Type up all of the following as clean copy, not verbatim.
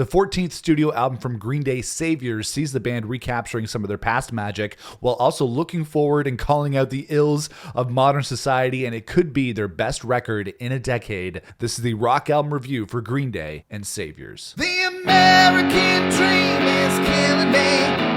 The 14th studio album from Green Day, Saviors, sees the band recapturing some of their past magic while also looking forward and calling out the ills of modern society, and it could be their best record in a decade. This is the rock album review for Green Day and Saviors. The American dream is killing me.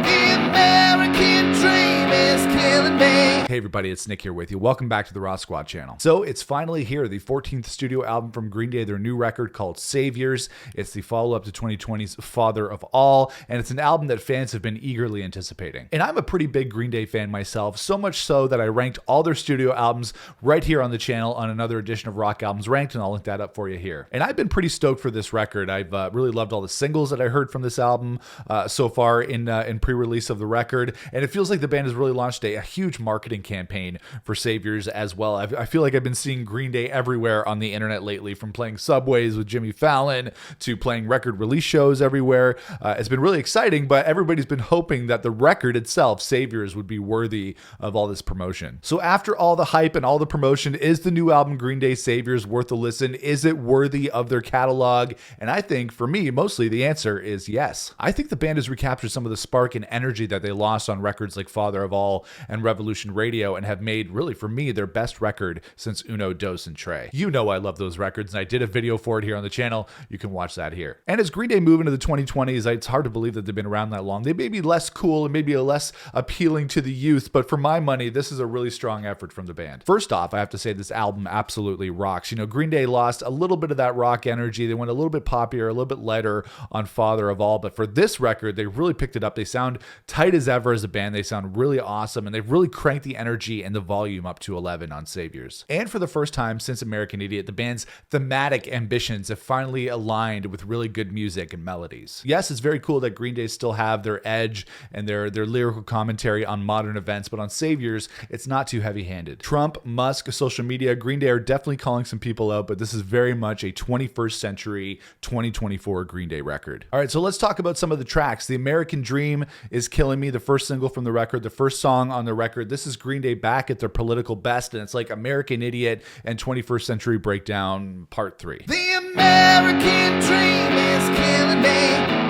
The American dream is killing me. Hey everybody, it's Nick here with you. Welcome back to the Raw Squad channel. So it's finally here, the 14th studio album from Green Day, their new record called Saviors. It's the follow-up to 2020's Father of All, and it's an album that fans have been eagerly anticipating. And I'm a pretty big Green Day fan myself, so much so that I ranked all their studio albums right here on the channel on another edition of Rock Albums Ranked, and I'll link that up for you here. And I've been pretty stoked for this record. I've really loved all the singles that I heard from this album so far in pre-release of the record, and it feels like the band has really launched a huge marketing campaign for Saviors as well. I feel like I've been seeing Green Day everywhere on the internet lately, from playing Subways with Jimmy Fallon to playing record release shows everywhere. It's been really exciting, but everybody's been hoping that the record itself, Saviors, would be worthy of all this promotion. So after all the hype and all the promotion, is the new album Green Day Saviors worth a listen? Is it worthy of their catalog? And I think, for me, mostly the answer is yes. I think the band has recaptured some of the spark and energy that they lost on records like Father of All and Revolution Radio, and have made, really for me, their best record since Uno, Dos, and Tre. You know I love those records, and I did a video for it here on the channel. You can watch that here. And as Green Day move into the 2020s, it's hard to believe that they've been around that long. They may be less cool and maybe less appealing to the youth, but for my money, this is a really strong effort from the band. First off, I have to say this album absolutely rocks. You know, Green Day lost a little bit of that rock energy. They went a little bit poppier, a little bit lighter on Father of All, but for this record, they really picked it up. They sound tight as ever as a band. They sound really awesome, and they've really cranked the energy and the volume up to 11 on Saviors. And for the first time since American Idiot, the band's thematic ambitions have finally aligned with really good music and melodies. Yes, it's very cool that Green Day still have their edge and their lyrical commentary on modern events, but on Saviors, it's not too heavy-handed. Trump, Musk, social media, Green Day are definitely calling some people out, but this is very much a 21st century, 2024 Green Day record. All right, so let's talk about some of the tracks. The American Dream is killing me, the first single from the record, the first song on the record. This is Green Day back at their political best, and it's like American Idiot and 21st Century Breakdown Part 3. The American dream is killing me.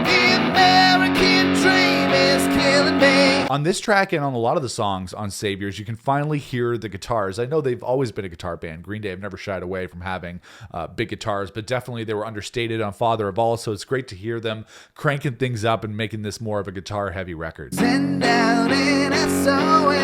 The American dream is killing me. On this track and on a lot of the songs on Saviors, you can finally hear the guitars. I know they've always been a guitar band. Green Day have never shied away from having big guitars, but definitely they were understated on Father of All, so it's great to hear them cranking things up and making this more of a guitar-heavy record. Send out an SOS.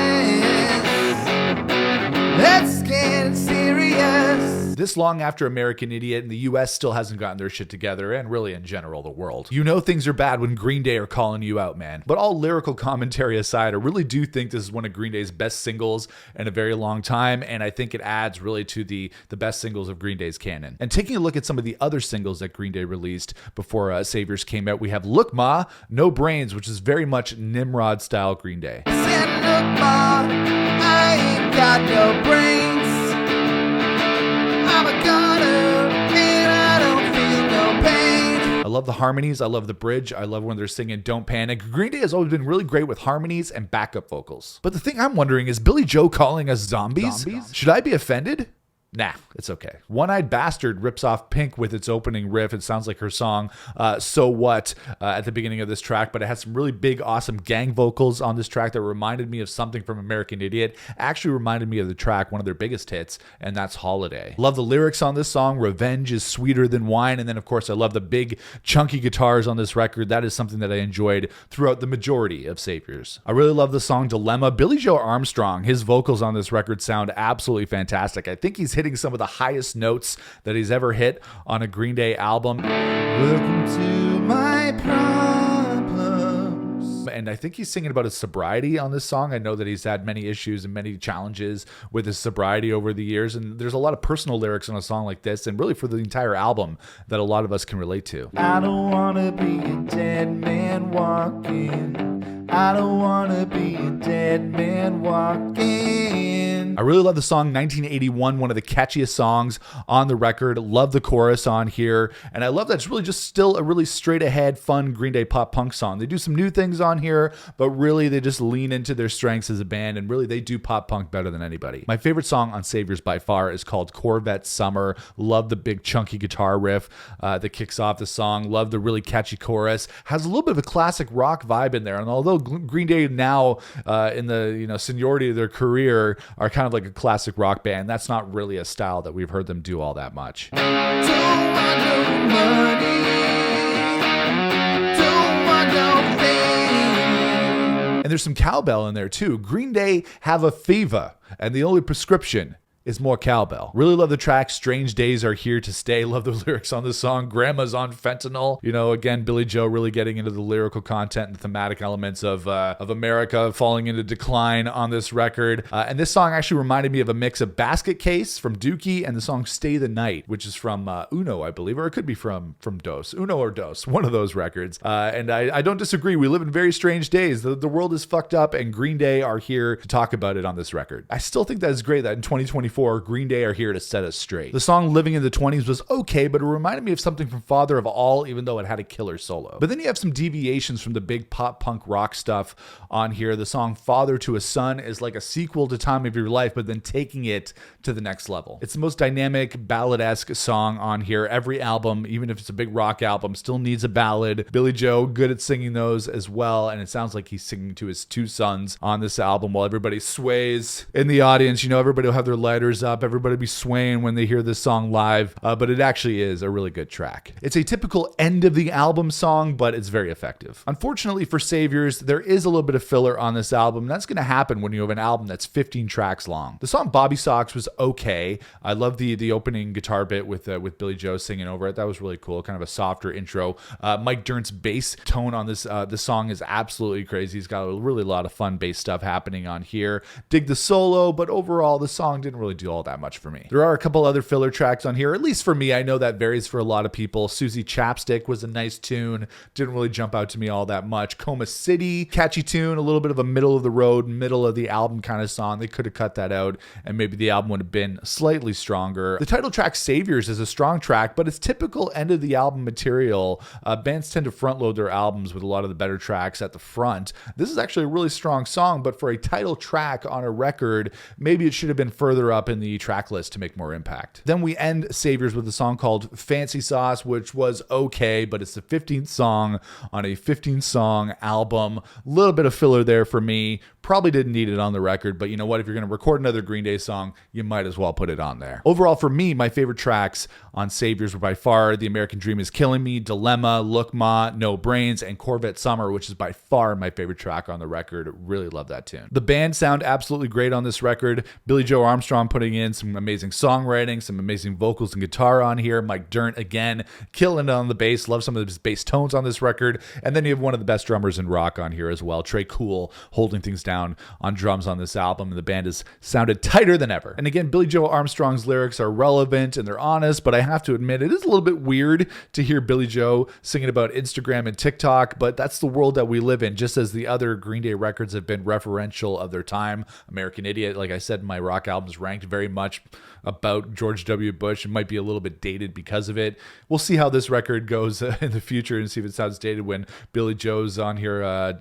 Let's get serious. This long after American Idiot, and the US still hasn't gotten their shit together, and really in general the world. You know things are bad when Green Day are calling you out, man. But all lyrical commentary aside, I really do think this is one of Green Day's best singles in a very long time, and I think it adds really to the best singles of Green Day's canon. And taking a look at some of the other singles that Green Day released before Saviors came out, we have Look Ma, No Brains, which is very much Nimrod style Green Day. Said, look, Ma, I ain't got no brains. I'm a goner, and I don't feel no pain. I love the harmonies. I love the bridge. I love when they're singing Don't Panic. Green Day has always been really great with harmonies and backup vocals. But the thing I'm wondering is Billy Joe calling us zombies? Should I be offended? Nah, it's okay. One-Eyed Bastard rips off Pink with its opening riff. It sounds like her song, So What, at the beginning of this track, but it has some really big, awesome gang vocals on this track that reminded me of something from American Idiot. Actually reminded me of the track, one of their biggest hits, and that's Holiday. Love the lyrics on this song. Revenge is sweeter than wine. And then, of course, I love the big, chunky guitars on this record. That is something that I enjoyed throughout the majority of Saviors. I really love the song Dilemma. Billy Joe Armstrong, his vocals on this record sound absolutely fantastic. I think he's hitting some of the highest notes that he's ever hit on a Green Day album. Welcome to my problems. And I think he's singing about his sobriety on this song. I know that he's had many issues and many challenges with his sobriety over the years, and there's a lot of personal lyrics on a song like this, and really for the entire album, that a lot of us can relate to. I don't wanna be a dead man walking. I don't wanna be a dead man walking. I really love the song 1981, one of the catchiest songs on the record. Love the chorus on here. And I love that it's really just still a really straight ahead, fun Green Day pop punk song. They do some new things on here, but really they just lean into their strengths as a band, and really they do pop punk better than anybody. My favorite song on Saviors by far is called Corvette Summer. Love the big chunky guitar riff that kicks off the song. Love the really catchy chorus. Has a little bit of a classic rock vibe in there. And although Green Day now in the seniority of their career are kind of like a classic rock band, that's not really a style that we've heard them do all that much. Don't want no money. Don't want no fame. And there's some cowbell in there too. Green Day have a fever, and the only prescription is more cowbell. Really love the track Strange Days Are Here to Stay. Love the lyrics on the song. Grandma's on fentanyl. Again, Billy Joe really getting into the lyrical content and thematic elements of America falling into decline on this record. And this song actually reminded me of a mix of Basket Case from Dookie and the song Stay the Night, which is from Uno, I believe, or it could be from Dos. Uno or Dos, one of those records. And I don't disagree. We live in very strange days. The world is fucked up, and Green Day are here to talk about it on this record. I still think that is great that in 2024, Green Day are here to set us straight. The song Living in the 20s was okay, but it reminded me of something from Father of All, even though it had a killer solo. But then you have some deviations from the big pop punk rock stuff on here. The song Father to a Son is like a sequel to Time of Your Life, but then taking it to the next level. It's the most dynamic ballad-esque song on here. Every album, even if it's a big rock album, still needs a ballad. Billy Joe, good at singing those as well, and it sounds like he's singing to his two sons on this album while everybody sways in the audience. Everybody will have their lighters up. Everybody be swaying when they hear this song live, but it actually is a really good track. It's a typical end of the album song, but it's very effective. Unfortunately for Saviors, there is a little bit of filler on this album. That's going to happen when you have an album that's 15 tracks long. The song Bobby Socks was okay. I love the opening guitar bit with Billy Joe singing over it. That was really cool. Kind of a softer intro. Mike Dirnt's bass tone on this song is absolutely crazy. He's got a lot of fun bass stuff happening on here. Dig the solo, but overall the song didn't really do all that much for me. There are a couple other filler tracks on here, at least for me. I know that varies for a lot of people. Susie Chapstick was a nice tune. Didn't really jump out to me all that much. Coma City, catchy tune, a little bit of a middle of the road, middle of the album kind of song. They could have cut that out and maybe the album would have been slightly stronger. The title track Saviors is a strong track, but it's typical end of the album material. Bands tend to front load their albums with a lot of the better tracks at the front. This is actually a really strong song, but for a title track on a record, maybe it should have been further up in the track list to make more impact. Then we end Saviors with a song called Fancy Sauce, which was okay, but it's the 15th song on a 15-song album. A little bit of filler there for me. Probably didn't need it on the record, but you know what? If you're going to record another Green Day song, you might as well put it on there. Overall, for me, my favorite tracks on Saviors were by far The American Dream Is Killing Me, Dilemma, Look Ma, No Brains, and Corvette Summer, which is by far my favorite track on the record. Really love that tune. The band sound absolutely great on this record. Billy Joe Armstrong putting in some amazing songwriting, some amazing vocals and guitar on here. Mike Dirnt, again, killing it on the bass. Love some of his bass tones on this record. And then you have one of the best drummers in rock on here as well, Trey Cool, holding things down on drums on this album, and the band has sounded tighter than ever. And again, Billy Joe Armstrong's lyrics are relevant and they're honest, but I have to admit, it is a little bit weird to hear Billy Joe singing about Instagram and TikTok, but that's the world that we live in, just as the other Green Day records have been referential of their time. American Idiot, like I said, my rock albums ranked very much about George W. Bush. It might be a little bit dated because of it. We'll see how this record goes in the future and see if it sounds dated when Billy Joe's on here,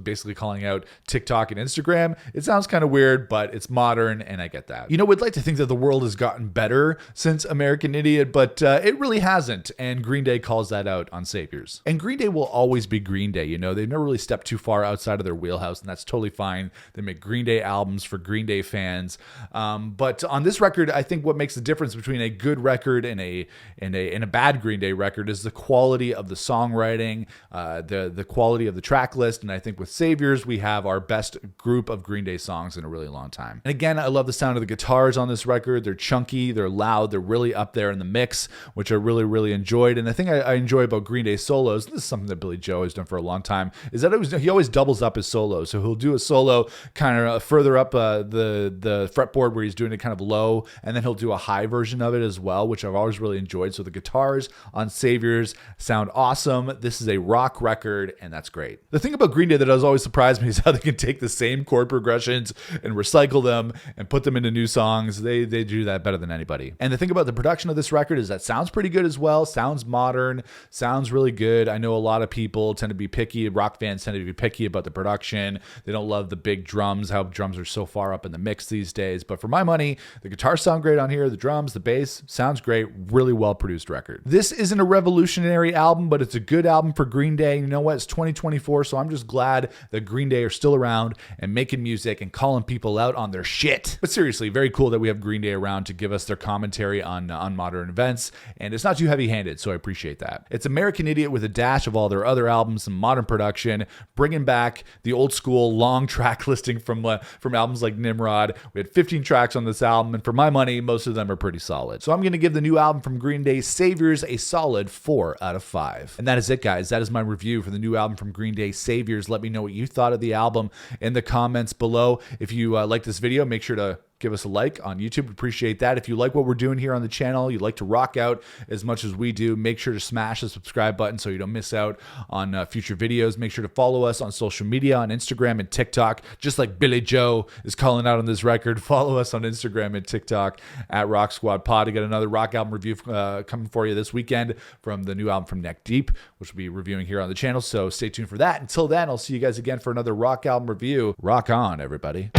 basically calling out TikTok and Instagram. It sounds kind of weird, but it's modern, and I get that. We'd like to think that the world has gotten better since American Idiot, but it really hasn't, and Green Day calls that out on Saviors. And Green Day will always be Green Day. They've never really stepped too far outside of their wheelhouse, and that's totally fine. They make Green Day albums for Green Day fans. But on this record, I think what makes the difference between a good record and a bad Green Day record is the quality of the songwriting, the quality of the track list. And I think with Saviors, we have our best group of Green Day songs in a really long time. And again, I love the sound of the guitars on this record. They're chunky, they're loud, they're really up there in the mix, which I really, really enjoyed. And the thing I enjoy about Green Day solos, and this is something that Billy Joe has done for a long time, is that he always doubles up his solos. So he'll do a solo kind of further up the fretboard where he's doing it kind of low, and then he'll do a high version of it as well, which I've always really enjoyed. So the guitars on Saviors sound awesome. This is a rock record, and that's great. The thing about Green Day that has always surprised me is how they can take take the same chord progressions and recycle them and put them into new songs. They do that better than anybody. And the thing about the production of this record is that sounds pretty good as well. Sounds modern, sounds really good. I know a lot of people tend to be picky. Rock fans tend to be picky about the production. They don't love the big drums, how drums are so far up in the mix these days. But for my money, the guitars sound great on here. The drums, the bass sounds great. Really well produced record. This isn't a revolutionary album, but it's a good album for Green Day. You know what? It's 2024, so I'm just glad that Green Day are still around and making music and calling people out on their shit. But seriously, very cool that we have Green Day around to give us their commentary on modern events, and it's not too heavy-handed, so I appreciate that. It's American Idiot with a dash of all their other albums, some modern production, bringing back the old school long track listing from albums like Nimrod. We had 15 tracks on this album, and for my money, most of them are pretty solid. So I'm going to give the new album from Green Day, Saviors, a solid 4 out of 5. And that is it, guys. That is my review for the new album from Green Day, Saviors. Let me know what you thought of the album in the comments below. If you like this video, make sure to give us a like on YouTube. Appreciate that. If you like what we're doing here on the channel, you like to rock out as much as we do, make sure to smash the subscribe button so you don't miss out on future videos. Make sure to follow us on social media, on Instagram and TikTok, just like Billy Joe is calling out on this record. Follow us on Instagram and TikTok at Rock Squad Pod to get another rock album review coming for you this weekend from the new album from Neck Deep, which we'll be reviewing here on the channel. So stay tuned for that. Until then, I'll see you guys again for another rock album review. Rock on, everybody.